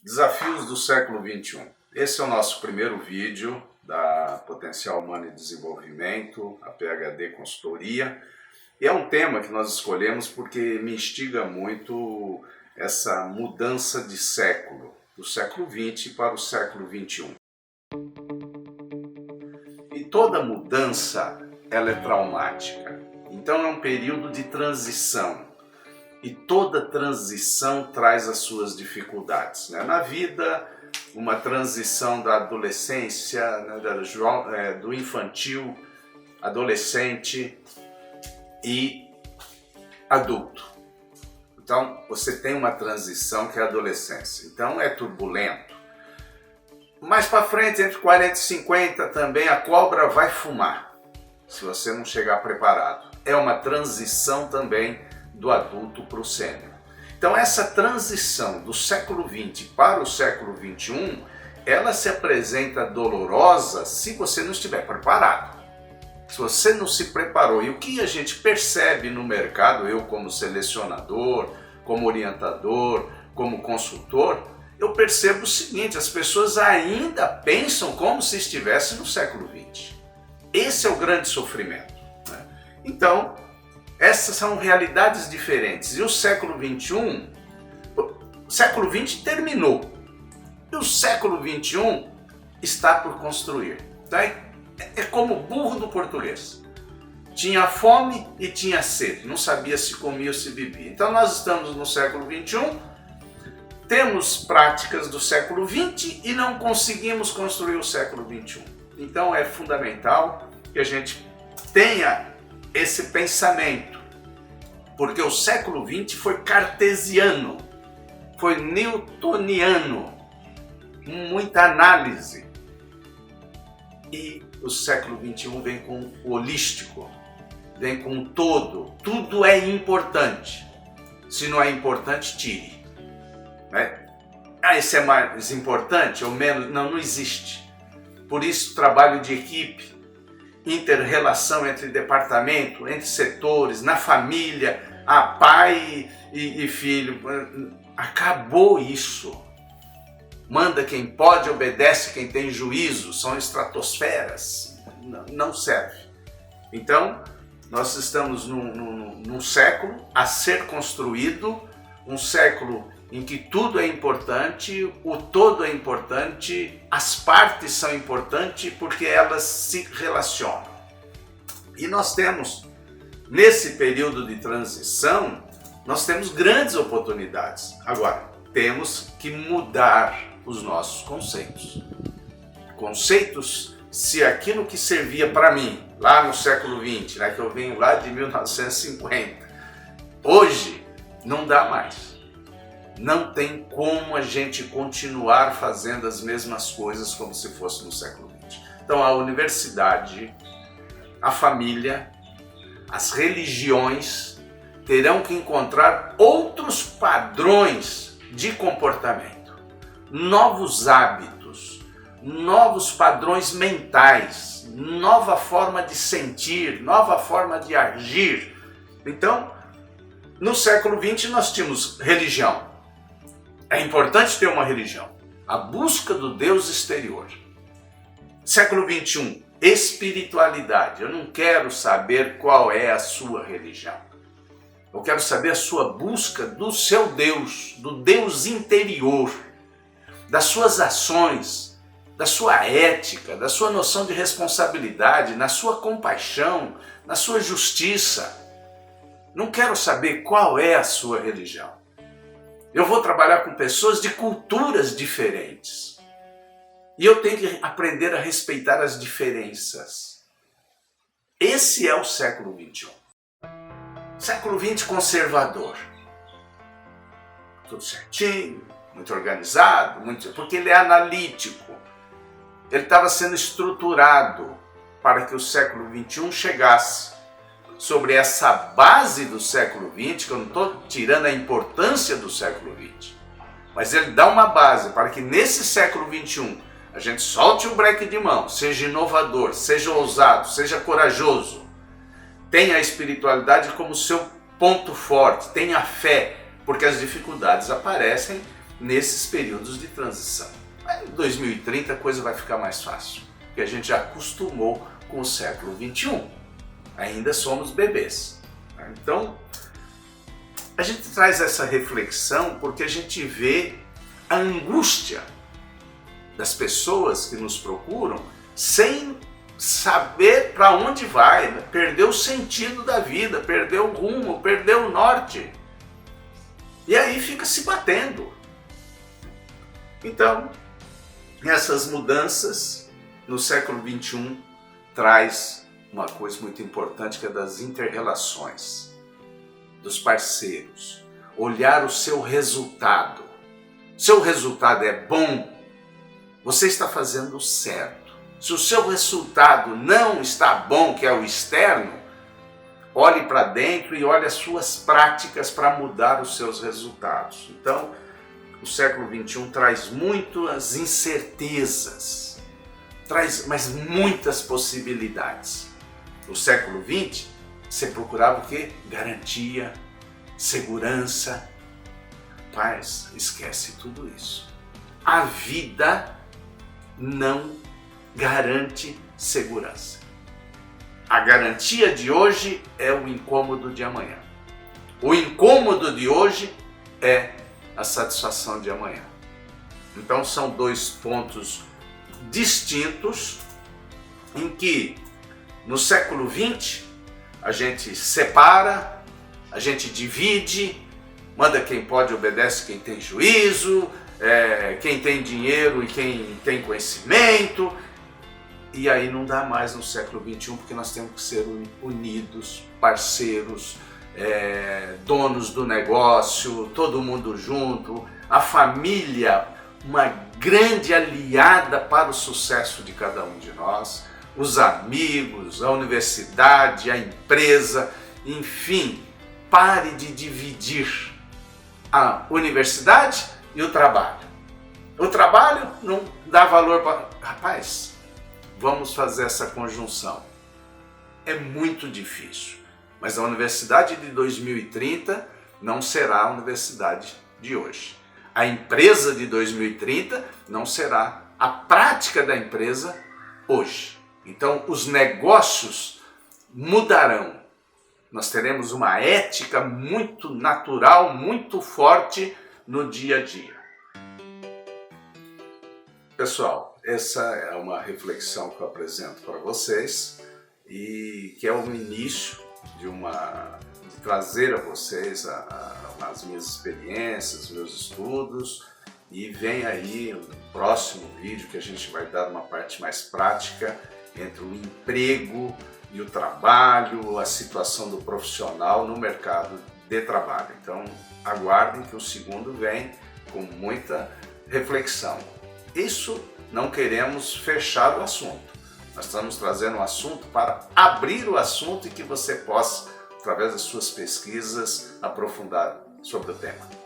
Desafios do século XXI. Esse é o nosso primeiro vídeo da Potencial Humano e Desenvolvimento, a PhD Consultoria. E é um tema que nós escolhemos porque me instiga muito essa mudança de século, do século XX para o século XXI. E toda mudança, ela é traumática. Então é um período de transição. E toda transição traz as suas dificuldades, né? Na vida, uma transição da adolescência, né, do infantil, adolescente e adulto. Então, você tem uma transição que é a adolescência. Então, é turbulento. Mais para frente, entre 40 e 50, também a cobra vai fumar, se você não chegar preparado. É uma transição também do adulto para o sênior. Então essa transição do século XX para o século XXI, ela se apresenta dolorosa se você não estiver preparado. Se você não se preparou. E o que a gente percebe no mercado, eu como selecionador, como orientador, como consultor, eu percebo o seguinte: as pessoas ainda pensam como se estivesse no século XX. Esse é o grande sofrimento, né? Então, essas são realidades diferentes. E o século XXI, o século XX terminou. E o século XXI está por construir. Tá? É como o burro do português. Tinha fome e tinha sede. Não sabia se comia ou se bebia. Então nós estamos no século XXI, temos práticas do século XX e não conseguimos construir o século XXI. Então é fundamental que a gente tenha esse pensamento, porque o século XX foi cartesiano, foi newtoniano, muita análise, e o século XXI vem com o holístico, vem com o todo, tudo é importante, se não é importante, tire, né? Esse é mais importante ou menos? Não existe. Por isso, trabalho de equipe, inter-relação entre departamento, entre setores, na família, a pai e filho. Acabou isso. Manda quem pode, obedece quem tem juízo, são estratosferas. Não serve. Então, nós estamos num século a ser construído, um século em que tudo é importante, o todo é importante, as partes são importantes porque elas se relacionam. E nós temos, nesse período de transição, nós temos grandes oportunidades. Agora, temos que mudar os nossos conceitos. Conceitos, se aquilo que servia para mim, lá no século XX, né, que eu venho lá de 1950, hoje não dá mais. Não tem como a gente continuar fazendo as mesmas coisas como se fosse no século XX. Então a universidade, a família, as religiões terão que encontrar outros padrões de comportamento, novos hábitos, novos padrões mentais, nova forma de sentir, nova forma de agir. Então, no século XX nós tínhamos religião. É importante ter uma religião. A busca do Deus exterior. Século XXI, espiritualidade. Eu não quero saber qual é a sua religião. Eu quero saber a sua busca do seu Deus, do Deus interior, das suas ações, da sua ética, da sua noção de responsabilidade, na sua compaixão, na sua justiça. Não quero saber qual é a sua religião. Eu vou trabalhar com pessoas de culturas diferentes. E eu tenho que aprender a respeitar as diferenças. Esse é o século XXI. Século XX conservador. Tudo certinho, muito organizado, porque ele é analítico. Ele estava sendo estruturado para que o século XXI chegasse. Sobre essa base do século XX, que eu não estou tirando a importância do século XX, mas ele dá uma base para que nesse século XXI a gente solte o breque de mão, seja inovador, seja ousado, seja corajoso, tenha a espiritualidade como seu ponto forte, tenha fé, porque as dificuldades aparecem nesses períodos de transição. Em 2030 a coisa vai ficar mais fácil, porque a gente já acostumou com o século XXI. Ainda somos bebês. Então, a gente traz essa reflexão porque a gente vê a angústia das pessoas que nos procuram sem saber para onde vai, né? Perdeu o sentido da vida, perdeu o rumo, perdeu o norte. E aí fica se batendo. Então, essas mudanças no século XXI traz uma coisa muito importante, que é das inter-relações, dos parceiros. Olhar o seu resultado. Seu resultado é bom, você está fazendo certo. Se o seu resultado não está bom, que é o externo, olhe para dentro e olhe as suas práticas para mudar os seus resultados. Então, o século XXI traz muitas incertezas, mas muitas possibilidades. No século XX, você procurava o quê? Garantia, segurança. Paz, esquece tudo isso. A vida não garante segurança. A garantia de hoje é o incômodo de amanhã. O incômodo de hoje é a satisfação de amanhã. Então são dois pontos distintos em que no século XX a gente separa, a gente divide, manda quem pode, obedece quem tem juízo, quem tem dinheiro e quem tem conhecimento. E aí não dá mais no século XXI, porque nós temos que ser unidos, parceiros, donos do negócio, todo mundo junto, a família, uma grande aliada para o sucesso de cada um de nós, os amigos, a universidade, a empresa, enfim, pare de dividir a universidade e o trabalho. O trabalho não dá valor para... Rapaz, vamos fazer essa conjunção. É muito difícil, mas a universidade de 2030 não será a universidade de hoje. A empresa de 2030 não será a prática da empresa hoje. Então, os negócios mudarão. Nós teremos uma ética muito natural, muito forte no dia a dia. Pessoal, essa é uma reflexão que eu apresento para vocês e que é o início de trazer a vocês as minhas experiências, os meus estudos, e vem aí um próximo vídeo que a gente vai dar uma parte mais prática entre o emprego e o trabalho, a situação do profissional no mercado de trabalho. Então aguardem que o segundo vem com muita reflexão. Isso não queremos fechar o assunto. Nós estamos trazendo um assunto para abrir o assunto e que você possa, através das suas pesquisas, aprofundar sobre o tema.